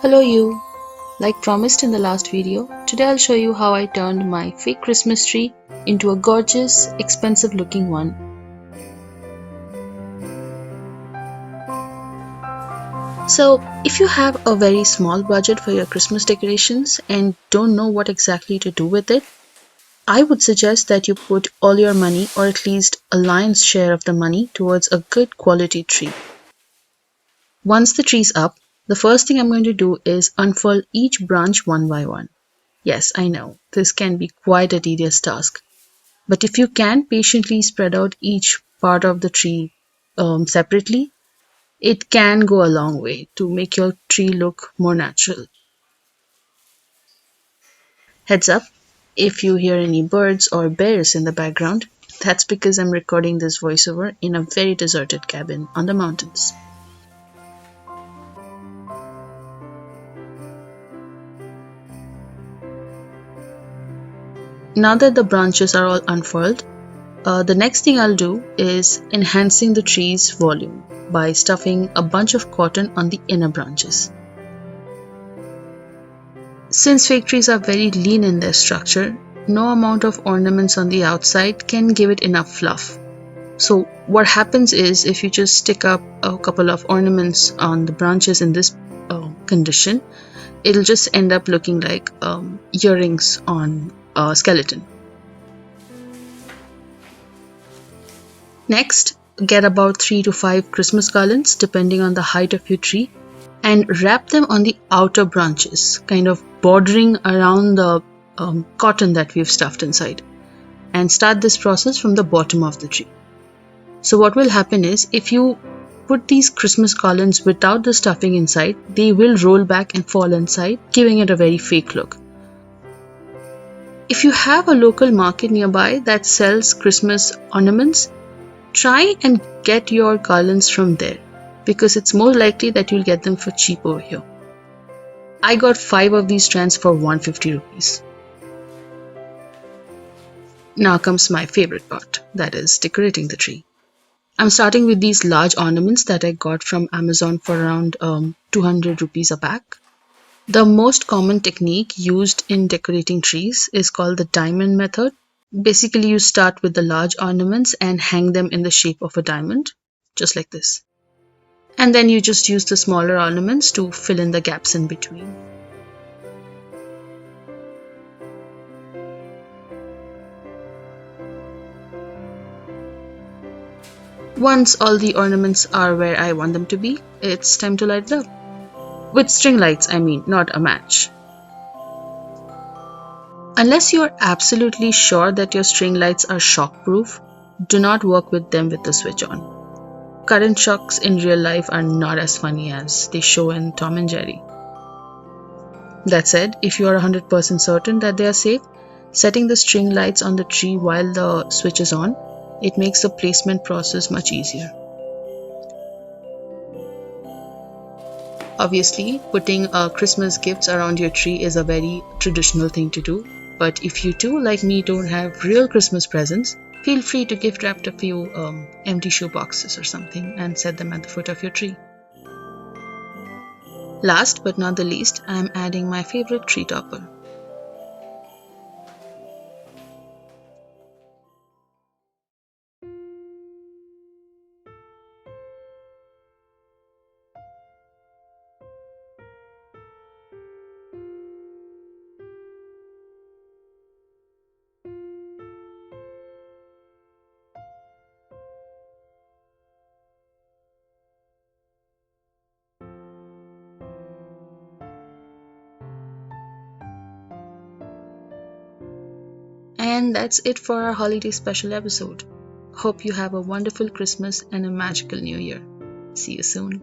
Hello you! Like promised in the last video, today I'll show you how I turned my fake Christmas tree into a gorgeous, expensive looking one. So, if you have a very small budget for your Christmas decorations and don't know what exactly to do with it, I would suggest that you put all your money, or at least a lion's share of the money, towards a good quality tree. Once the tree's up, the first thing I'm going to do is unfurl each branch one by one. Yes, I know, this can be quite a tedious task, but if you can patiently spread out each part of the tree separately, it can go a long way to make your tree look more natural. Heads up, if you hear any birds or bears in the background, that's because I'm recording this voiceover in a very deserted cabin on the mountains. Now that the branches are all unfurled, the next thing I'll do is enhancing the tree's volume by stuffing a bunch of cotton on the inner branches. Since fake trees are very lean in their structure, no amount of ornaments on the outside can give it enough fluff. So what happens is, if you just stick up a couple of ornaments on the branches in this condition, it'll just end up looking like earrings on a skeleton. Next, get about 3 to 5 Christmas garlands depending on the height of your tree and wrap them on the outer branches, kind of bordering around the cotton that we've stuffed inside, and start this process from the bottom of the tree. So what will happen is, if you put these Christmas garlands without the stuffing inside, they will roll back and fall inside, giving it a very fake look. If you have a local market nearby that sells Christmas ornaments, try and get your garlands from there, because it's more likely that you'll get them for cheap over here. I got 5 of these strands for 150 rupees. Now comes my favorite part, that is decorating the tree. I'm starting with these large ornaments that I got from Amazon for around 200 rupees a pack. The most common technique used in decorating trees is called the diamond method. Basically, you start with the large ornaments and hang them in the shape of a diamond, just like this. And then you just use the smaller ornaments to fill in the gaps in between. Once all the ornaments are where I want them to be, it's time to light it up. With string lights, I mean, not a match. Unless you're absolutely sure that your string lights are shock-proof, do not work with them with the switch on. Current shocks in real life are not as funny as they show in Tom and Jerry. That said, if you are 100% certain that they are safe, setting the string lights on the tree while the switch is on, it makes the placement process much easier. Obviously, putting Christmas gifts around your tree is a very traditional thing to do, but if you too, like me, don't have real Christmas presents, feel free to gift wrap a few empty shoe boxes or something and set them at the foot of your tree. Last but not the least, I am adding my favorite tree topper. And that's it for our holiday special episode. Hope you have a wonderful Christmas and a magical New Year. See you soon.